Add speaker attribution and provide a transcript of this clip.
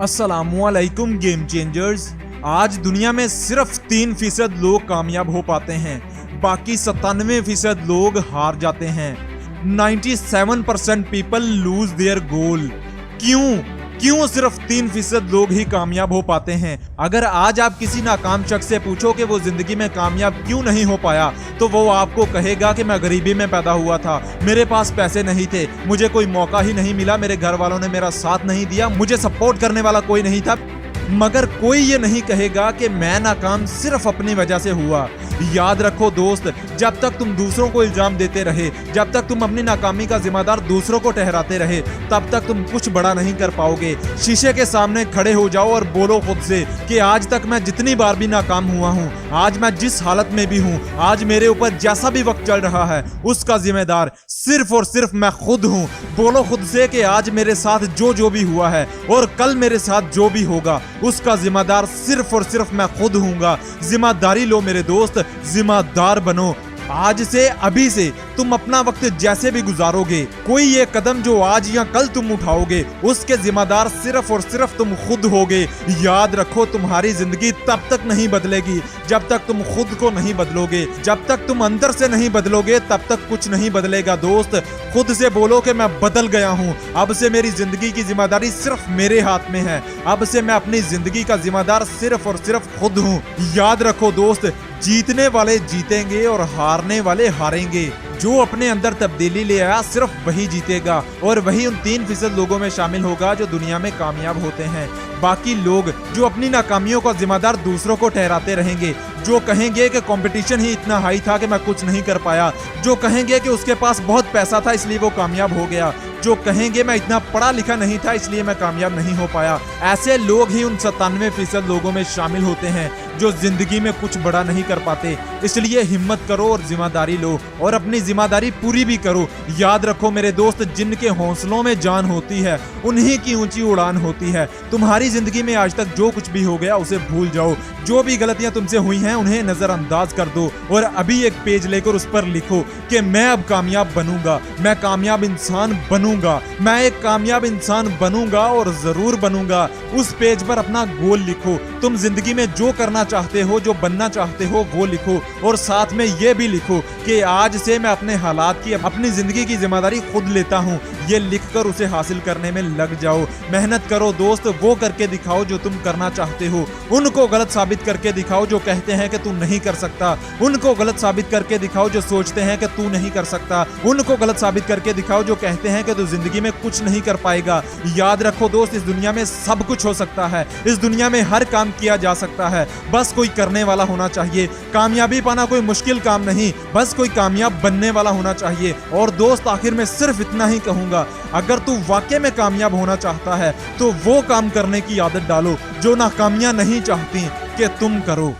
Speaker 1: अस्सलामुअलैकुम game changers. आज दुनिया में सिर्फ 3% लोग कामयाब हो पाते हैं, बाकी 97% लोग हार जाते हैं। 97% पीपल लूज देयर गोल। क्यों सिर्फ 3% लोग ही कामयाब हो पाते हैं? अगर आज आप किसी नाकाम शख्स से पूछो कि वो जिंदगी में कामयाब क्यों नहीं हो पाया, तो वो आपको कहेगा कि मैं गरीबी में पैदा हुआ था, मेरे पास पैसे नहीं थे, मुझे कोई मौका ही नहीं मिला, मेरे घर वालों ने मेरा साथ नहीं दिया, मुझे सपोर्ट करने वाला कोई नहीं था। मगर कोई ये नहीं कहेगा कि मैं नाकाम सिर्फ अपनी वजह से हुआ। याद रखो दोस्त, जब तक तुम दूसरों को इल्जाम देते रहे, जब तक तुम अपनी नाकामी का जिम्मेदार दूसरों को ठहराते रहे, तब तक तुम कुछ बड़ा नहीं कर पाओगे। शीशे के सामने खड़े हो जाओ और बोलो खुद से कि आज तक मैं जितनी बार भी नाकाम हुआ हूँ, आज मैं जिस हालत में भी हूँ, आज मेरे ऊपर जैसा भी वक्त चल रहा है, उसका जिम्मेदार सिर्फ और सिर्फ मैं खुद हूँ। बोलो खुद से कि आज मेरे साथ जो भी हुआ है और कल मेरे साथ जो भी होगा, उसका जिम्मेदार सिर्फ और सिर्फ मैं खुद हूँगा। जिम्मेदारी लो मेरे दोस्त, जिम्मेदार बनो। आज से, अभी से तुम अपना वक्त जैसे भी गुजारोगे, कोई ये कदम जो आज या कल तुम उठाओगे, उसके जिम्मेदार सिर्फ और सिर्फ तुम खुद होगे। याद रखो, तुम्हारी जिंदगी तब तक नहीं बदलेगी जब तक तुम खुद को नहीं बदलोगे। जब तक तुम अंदर से नहीं बदलोगे, तब तक कुछ नहीं बदलेगा दोस्त। खुद से बोलो कि मैं बदल गया हूँ, अब से मेरी जिंदगी की जिम्मेदारी सिर्फ मेरे हाथ में है, अब से मैं अपनी जिंदगी का जिम्मेदार सिर्फ और सिर्फ खुद हूँ। याद रखो दोस्त, जीतने वाले जीतेंगे और हारने वाले हारेंगे। जो अपने अंदर तब्दीली ले आया, सिर्फ वही जीतेगा और वही उन 3% लोगों में शामिल होगा जो दुनिया में कामयाब होते हैं। बाकी लोग जो अपनी नाकामियों का जिम्मेदार दूसरों को ठहराते रहेंगे, जो कहेंगे कि कंपटीशन ही इतना हाई था कि मैं कुछ नहीं कर पाया, जो कहेंगे कि उसके पास बहुत पैसा था इसलिए वो कामयाब हो गया, जो कहेंगे मैं इतना पढ़ा लिखा नहीं था इसलिए मैं कामयाब नहीं हो पाया, ऐसे लोग ही उन 97% लोगों में शामिल होते हैं जो जिंदगी में कुछ बड़ा नहीं कर पाते। इसलिए हिम्मत करो और जिम्मेदारी लो और अपनी जिम्मेदारी पूरी भी करो। याद रखो मेरे दोस्त, जिनके हौसलों में जान होती है उन्हीं की ऊंची उड़ान होती है। तुम्हारी जिंदगी में आज तक जो कुछ भी हो गया उसे भूल जाओ, जो भी गलतियां तुमसे हुई हैं उन्हें नजरअंदाज कर दो और अभी एक पेज लेकर उस पर लिखो कि मैं अब कामयाब बनूंगा, मैं कामयाब इंसान बनूंगा, मैं एक कामयाब इंसान बनूंगा और जरूर बनूंगा। उस पेज पर अपना गोल लिखो। तुम जिंदगी में जो करना चाहते हो, जो बनना चाहते हो, वो लिखो और साथ में ये भी लिखो कि आज से मैं अपने हालात की, अपनी जिंदगी की जिम्मेदारी खुद लेता हूँ। ये लिखकर उसे हासिल करने में लग जाओ। मेहनत करो दोस्त, वो करके दिखाओ जो तुम करना चाहते हो। उनको गलत साबित करके दिखाओ जो कहते हैं कि तू नहीं कर सकता। उनको गलत साबित करके दिखाओ जो सोचते हैं कि तू नहीं कर सकता। उनको गलत साबित करके दिखाओ जो कहते हैं कि तू जिंदगी में कुछ नहीं कर पाएगा। याद रखो दोस्त, इस दुनिया में सब कुछ हो सकता है, इस दुनिया में हर काम किया जा सकता है, बस कोई करने वाला होना चाहिए। कामयाबी पाना कोई मुश्किल काम नहीं, बस कोई कामयाब बनने वाला होना चाहिए। और दोस्त, आखिर में सिर्फ इतना ही कहूंगा, अगर तू वाकई में कामयाब होना चाहता है तो वो काम करने की आदत डालो जो नाकामियां नहीं चाहती कि तुम करो।